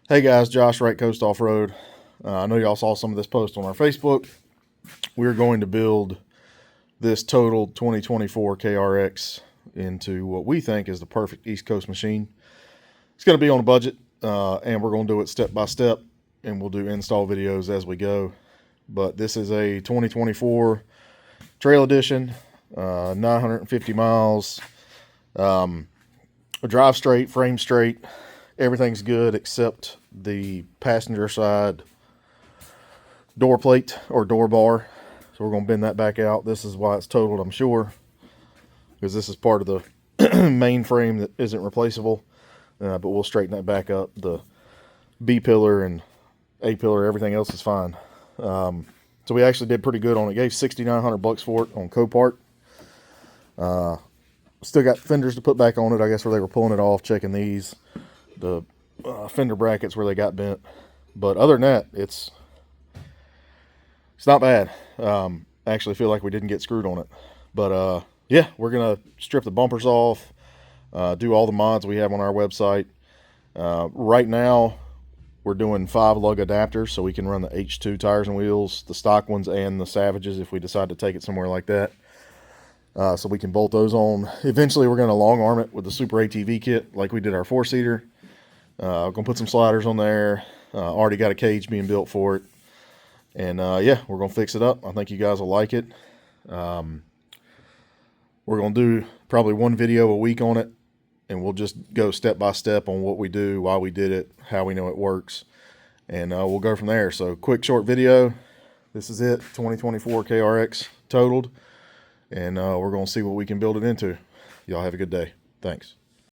Hey guys, Josh, Right Coast Off Road. I know y'all saw some of this post on our Facebook. We're going to build this totaled 2024 KRX into what we think is the perfect East Coast machine. It's going to be on a budget, and we're going to do it step by step, and we'll do install videos as we go. But this is a 2024 Trail Edition, 950 miles, drive straight, frame straight. Everything's good except the passenger side door plate or door bar. So we're going to bend that back out. This is why it's totaled, I'm sure, because this is part of the main frame that isn't replaceable. But we'll straighten that back up. The B pillar and A pillar, everything else is fine. So we actually did pretty good on it. Gave $6,900 for it on Copart. Still got fenders to put back on it, I guess, where they were pulling it off, checking these. The fender brackets where they got bent, but other than that, it's not bad. I actually feel like we didn't get screwed on it, but yeah, we're gonna strip the bumpers off, do all the mods we have on our website. Right now we're doing 5 lug adapters so we can run the H2 tires and wheels, the stock ones and the Savages if we decide to take it somewhere like that. So we can bolt those on. Eventually we're going to long arm it with the Super ATV kit like we did our 4-seater. I'm going to put some sliders on there. Already got a cage being built for it. And yeah, we're going to fix it up. I think you guys will like it. We're going to do probably 1 video a week on it. And we'll just go step by step on what we do, why we did it, how we know it works. And we'll go from there. So quick short video. This is it, 2024 KRX totaled. And we're going to see what we can build it into. Y'all have a good day. Thanks.